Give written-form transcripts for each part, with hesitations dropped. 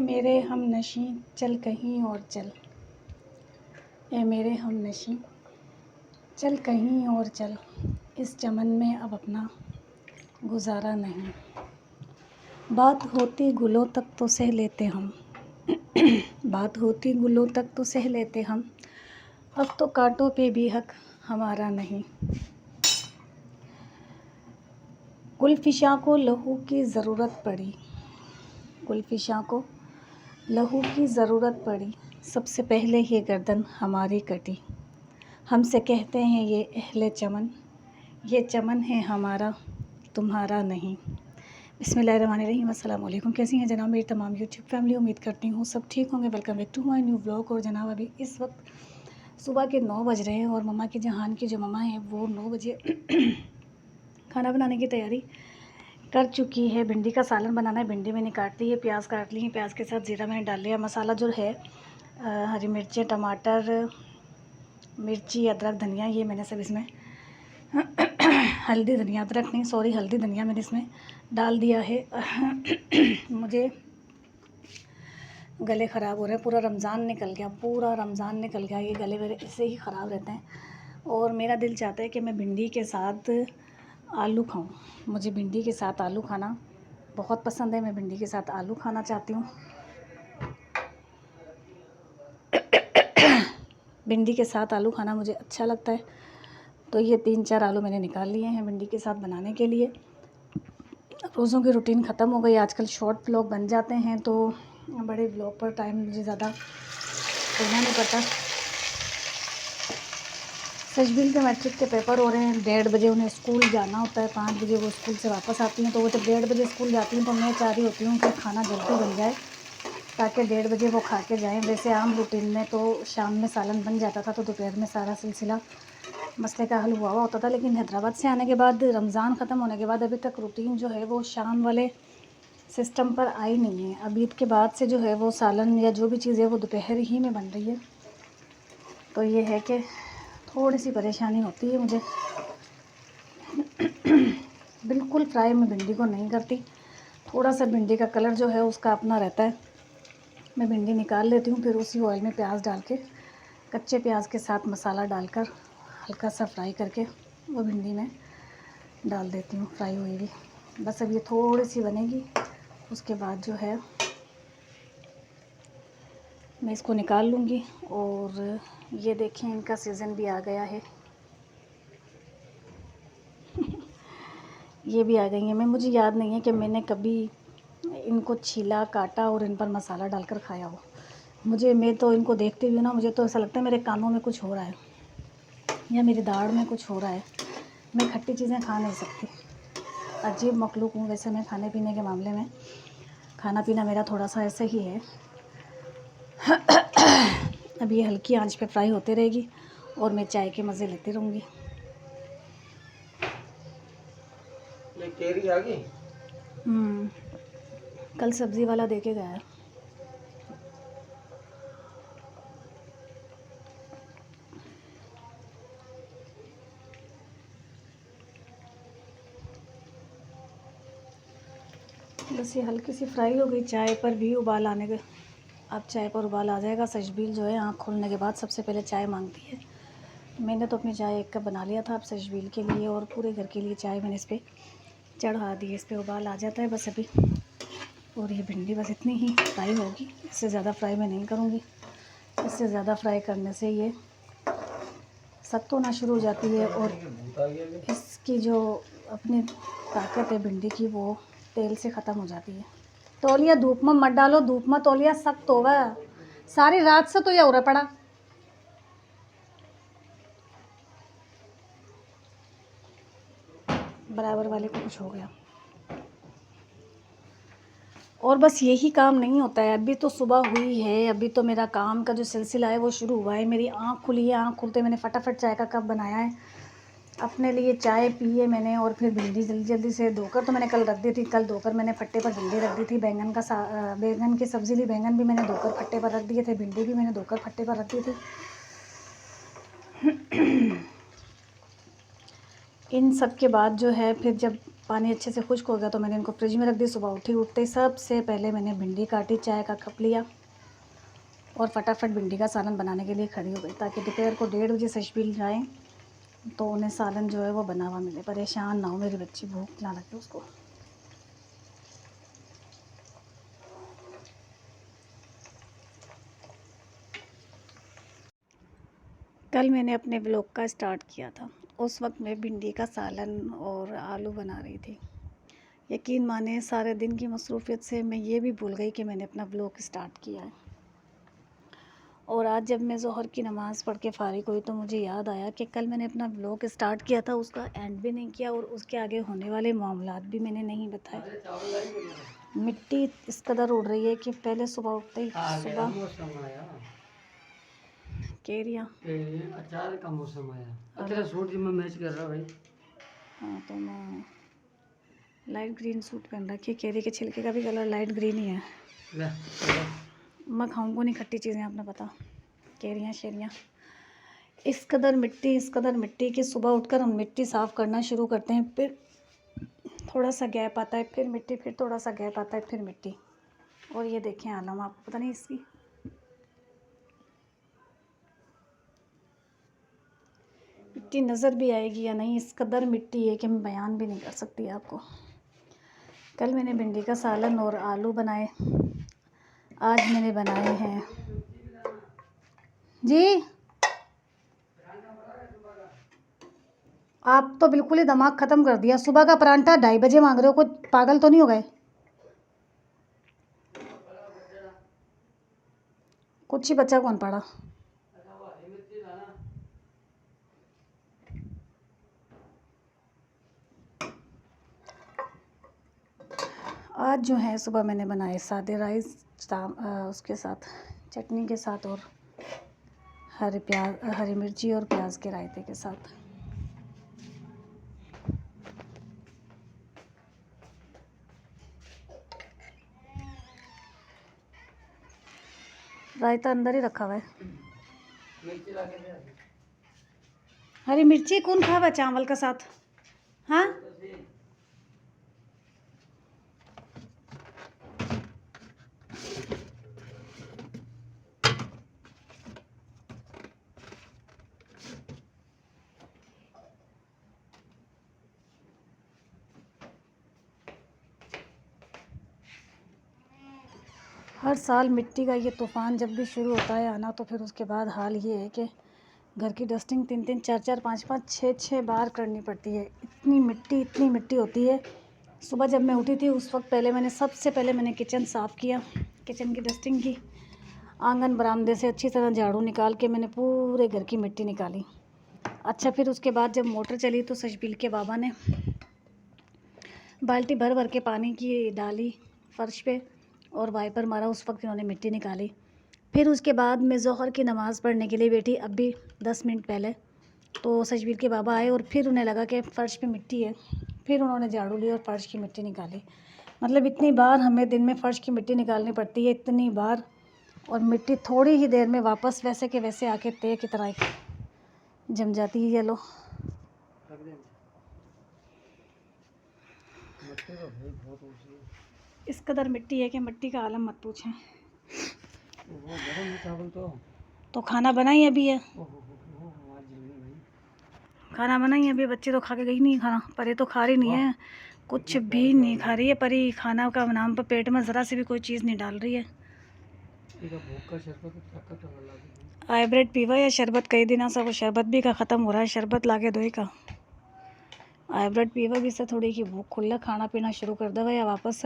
मेरे हमनशी चल कहीं और चल, ए मेरे हमनशी चल कहीं और चल, इस चमन में अब अपना गुजारा नहीं। बात होती गुलों तक तो सह लेते हम बात होती गुलों तक तो सह लेते हम, अब तो कांटों पे भी हक हमारा नहीं। गुलफिशा को लहू की ज़रूरत पड़ी, गुलफिशा को लहू की ज़रूरत पड़ी, सबसे पहले ये गर्दन हमारी कटी। हमसे कहते हैं ये अहले चमन, ये चमन है हमारा तुम्हारा नहीं। बिस्मिल्लाहिर्रहमानिर्रहीम। अस्सलाम वालेकुम। कैसी हैं जनाब मेरी तमाम यूट्यूब फैमिली, उम्मीद करती हूँ सब ठीक होंगे। Welcome back to my new blog. और जनाब अभी इस वक्त सुबह के 9 बज रहे हैं और मम्मा की जहान की जो मम्मा हैं वो 9 बजे खाना बनाने की तैयारी कर चुकी है। भिंडी का सालन बनाना है, भिंडी मैंने काट ली है, प्याज काट ली है, प्याज के साथ ज़ीरा मैंने डाल लिया। मसाला जो है हरी मिर्चें, टमाटर, मिर्ची, अदरक, धनिया, ये मैंने सब इसमें हल्दी धनिया, अदरक नहीं सॉरी हल्दी धनिया मैंने इसमें डाल दिया है। मुझे गले ख़राब हो रहे हैं, पूरा रमज़ान निकल गया, पूरा रमज़ान निकल गया, ये गले मेरे इससे ही ख़राब रहते हैं। और मेरा दिल चाहता है कि मैं भिंडी के साथ आलू खाऊं। मुझे भिंडी के साथ आलू खाना बहुत पसंद है, मैं भिंडी के साथ आलू खाना चाहती हूँ। भिंडी के साथ आलू खाना मुझे अच्छा लगता है। तो ये 3-4 आलू मैंने निकाल लिए हैं भिंडी के साथ बनाने के लिए। रोज़ों की रूटीन ख़त्म हो गई, आजकल शॉर्ट व्लॉग बन जाते हैं तो बड़े व्लॉग पर टाइम मुझे ज़्यादा देना नहीं पड़ता। सजबील के मैट्रिक के पेपर हो रहे हैं, 1:30 बजे उन्हें स्कूल जाना होता है, 5 बजे वो स्कूल से वापस आती हैं। तो वो जब 1:30 बजे स्कूल जाती हैं तो मैं चाह रही होती हूँ कि खाना जल्दी बन जाए ताकि 1:30 बजे वो खा के जाएँ। वैसे आम रूटीन में तो शाम में सालन बन जाता था तो दोपहर में सारा सिलसिला मसले का हल हुआ होता था। लेकिन हैदराबाद से आने के बाद, रमज़ान ख़त्म होने के बाद अभी तक रूटीन जो है वो शाम वाले सिस्टम पर आई नहीं है। अब ईद के बाद से जो है वो सालन या जो भी चीज़ है वो दोपहर ही में बन रही है। तो ये है कि थोड़ी सी परेशानी होती है मुझे। बिल्कुल फ्राई में भिंडी को नहीं करती, थोड़ा सा भिंडी का कलर जो है उसका अपना रहता है। मैं भिंडी निकाल लेती हूँ, फिर उसी ऑयल में प्याज डाल के, कच्चे प्याज के साथ मसाला डालकर हल्का सा फ्राई करके वो भिंडी में डाल देती हूँ फ्राई हुई भी। बस अब ये थोड़ी सी बनेगी, उसके बाद जो है मैं इसको निकाल लूँगी। और ये देखें इनका सीज़न भी आ गया है ये भी आ गई हैं। मुझे याद नहीं है कि मैंने कभी इनको छीला, काटा और इन पर मसाला डालकर खाया हो। मैं तो इनको देखती हुई ना, मुझे तो ऐसा लगता है मेरे कानों में कुछ हो रहा है या मेरी दाढ़ में कुछ हो रहा है। मैं खट्टी चीज़ें खा नहीं सकती, अजीब मखलूक हूँ वैसे मैं खाने पीने के मामले में। खाना पीना मेरा थोड़ा सा ऐसे ही है। अब ये हल्की आंच पे फ्राई होते रहेगी और मैं चाय के मज़े लेती रहूँगी। ये केरी आ गई। कल सब्ज़ी वाला दे के गया। बस ये हल्की सी फ्राई हो गई, चाय पर भी उबाल आने के, अब चाय पर उबाल आ जाएगा। सजबील जो है आँख खोलने के बाद सबसे पहले चाय मांगती है। मैंने तो अपनी चाय 1 कप बना लिया था, अब सजबील के लिए और पूरे घर के लिए चाय मैंने इस पर चढ़ा दी है। इस पर उबाल आ जाता है बस अभी। और ये भिंडी बस इतनी ही फ्राई होगी, इससे ज़्यादा फ्राई मैं नहीं करूँगी। इससे ज़्यादा फ्राई करने से ये सख्त होना शुरू हो जाती है और इसकी जो अपनी ताकत है भिंडी की वो तेल से ख़त्म हो जाती है। तौलिया धूप में मत डालो, धूप में तौलिया सख्त होगा। सारी रात से तो ये उड़ा पड़ा। बराबर वाले को कुछ हो गया। और बस यही काम नहीं होता है, अभी तो सुबह हुई है, अभी तो मेरा काम का जो सिलसिला है वो शुरू हुआ है। मेरी आँख खुली है, आँख खुलते मैंने फटाफट चाय का कप बनाया है, अपने लिए चाय पी है मैंने। और फिर भिंडी जल्दी जल्दी से धोकर तो मैंने कल रख दी थी, कल धोकर मैंने फट्टे पर भिंडी रख दी थी। बैंगन की सब्ज़ी ली, बैंगन भी मैंने धोकर फट्टे पर रख दिए थे, भिंडी भी मैंने धोकर फट्टे पर रख दी थी। इन सब के बाद जो है फिर जब पानी अच्छे से खुश्क हो गया तो मैंने इनको फ्रिज में रख दी। सुबह उठते ही सबसे पहले मैंने भिंडी काटी, चाय का कप लिया और फटाफट भिंडी का सालन बनाने के लिए खड़ी हो गई, ताकि दोपहर को 1:30 बजे सशबील जाएँ तो उन्हें सालन जो है वो बना हुआ मिले, परेशान ना हो मेरी बच्ची, भूख ना लगे उसको। कल मैंने अपने व्लॉग का स्टार्ट किया था, उस वक्त मैं भिंडी का सालन और आलू बना रही थी। यकीन माने सारे दिन की मसरूफ़ियत से मैं ये भी भूल गई कि मैंने अपना व्लॉग स्टार्ट किया है। और आज जब मैं ज़ोहर की नमाज़ पढ़ के फ़ारिग हुई तो मुझे याद आया कि कल मैंने अपना व्लॉग स्टार्ट किया था, उसका एंड भी नहीं किया और उसके आगे होने वाले मामलात भी मैंने नहीं बताए। मिट्टी इस कदर उड़ रही है कि पहले सुबह उठते ही केरिया अचार का मौसम आया। तेरा सूट जी मैं मैच कर रहा भाई। हाँ, तो मैं लाइट ग्रीन सूट पहन रखी है। केरी के छिलके का भी कलर लाइट ग्रीन ही है। मैं खाऊंगा नहीं खट्टी चीज़ें, आपने पता, केरियाँ शेरियाँ। इस कदर मिट्टी कि सुबह उठकर हम मिट्टी साफ़ करना शुरू करते हैं, फिर थोड़ा सा गैप आता है, फिर मिट्टी, फिर थोड़ा सा गैप आता है, फिर मिट्टी। और ये देखें आलम, आपको पता नहीं इसकी मिट्टी नज़र भी आएगी या नहीं, इस कदर मिट्टी है कि मैं बयान भी नहीं कर सकती आपको। कल मैंने भिंडी का सालन और आलू बनाए, आज मैंने बनाए हैं जी। आप तो बिल्कुल ही दिमाग ख़त्म कर दिया। सुबह का परांठा 2:30 बजे मांग रहे हो, कुछ पागल तो नहीं हो गए? कुछ ही बच्चा कौन पड़ा। आज जो है सुबह मैंने बनाए सादे राइस, उसके साथ चटनी के साथ और हरी मिर्ची और प्याज के रायते के साथ। रायता अंदर ही रखा हुआ है। हरी मिर्ची कौन खावा चावल का साथ? हाँ, हर साल मिट्टी का ये तूफ़ान जब भी शुरू होता है आना, तो फिर उसके बाद हाल ये है कि घर की डस्टिंग 3-3, 4-4, 5-5, 6-6 बार करनी पड़ती है। इतनी मिट्टी होती है। सुबह जब मैं उठी थी उस वक्त सबसे पहले मैंने किचन साफ़ किया, किचन की डस्टिंग की, आंगन बरामदे से अच्छी तरह झाड़ू निकाल के मैंने पूरे घर की मिट्टी निकाली। अच्छा, फिर उसके बाद जब मोटर चली तो सशबील के बाबा ने बाल्टी भर भर के पानी की डाली फ़र्श पे और वाइपर मारा, उस वक्त इन्होंने मिट्टी निकाली। फिर उसके बाद मैं ज़ोहर की नमाज़ पढ़ने के लिए बैठी, अभी 10 मिनट पहले, तो सशबील के बाबा आए और फिर उन्हें लगा कि फ़र्श पे मिट्टी है, फिर उन्होंने झाड़ू ली और फ़र्श की मिट्टी निकाली। मतलब इतनी बार हमें दिन में फ़र्श की मिट्टी निकालनी पड़ती है, इतनी बार, और मिट्टी थोड़ी ही देर में वापस वैसे के वैसे आके तय की तरह जम जाती है। ये लो, इस कदर मिट्टी है कि मिट्टी का आलम मत पूछें। तो खाना बनाई अभी है, खाना बनाई अभी, बच्चे तो खा के गई नहीं खाना, परे तो खा रही नहीं है, कुछ भी नहीं खा रही है परी। खाना का नाम पर पेट में ज़रा से भी कोई चीज़ नहीं डाल रही है। आई ब्रेड पीवा या शरबत, कई दिन ऐसा वो शरबत भी का ख़त्म हो रहा है, शरबत लाके दो का। आई ब्रेड पीवा भी से थोड़ी की भूख खुल्ला, खाना पीना शुरू कर दो या वापस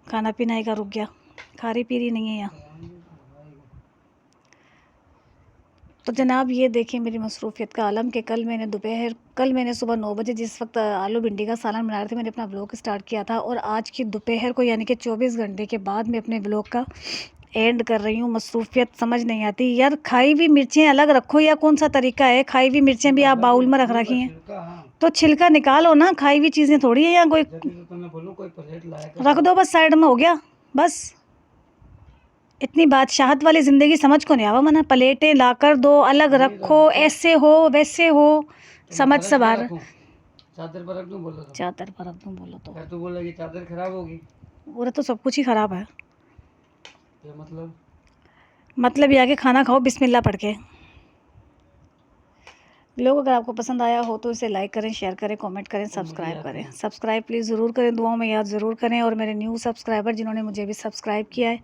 खाना पीना ही का रुक गया, खा रही पी रही नहीं है यहाँ। तो जनाब ये देखें मेरी मसरूफ़ियत का आलम कि कल मैंने सुबह 9 बजे जिस वक्त आलू भिंडी का सालन बना रहे थे, मैंने अपना व्लॉग स्टार्ट किया था, और आज की दोपहर को यानी कि 24 घंटे के बाद मैं अपने व्लॉग का एंड कर रही हूँ। मसरूफ़ियत समझ नहीं आती यार, खाई हुई मिर्चें अलग रखो या कौन सा तरीका है? खाई हुई मिर्चें भी आप बाउल में रख रखी हैं, तो छिलका निकालो ना, खाई हुई चीज़ें थोड़ी है या कोई रख दो बस साइड में, हो गया बस। इतनी बादशाहत वाली ज़िंदगी समझ को नहीं आवा मना, प्लेटें ला कर दो, अलग रखो, ऐसे हो वैसे हो, समझ से बाहर। चादर पर रख दूं बोलो तो? चादर पर रख दूँ बोलो तो? फिर तू बोला कि चादर खराब होगी। पूरा तो सब कुछ ही ख़राब है। ये मतलब मतलब ये आके खाना खाओ बिस्मिल्लाह पढ़ के। लोग अगर आपको पसंद आया हो तो इसे लाइक करें, शेयर करें, कमेंट करें, और मुझे सब्सक्राइब याद करें। नहीं। सब्सक्राइब प्लीज़ ज़रूर करें, दुआओं में याद ज़रूर करें। और मेरे न्यू सब्सक्राइबर जिन्होंने मुझे भी सब्सक्राइब किया है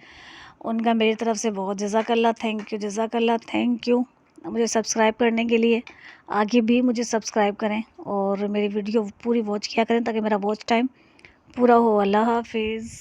उनका मेरी तरफ से बहुत जज़ाकल्लाह, थैंक यू, जज़ाकल्लाह, थैंक यू मुझे सब्सक्राइब करने के लिए। आगे भी मुझे सब्सक्राइब करें और मेरी वीडियो पूरी वॉच किया करें ताकि मेरा वॉच टाइम पूरा हो। अल्लाह हाफिज़।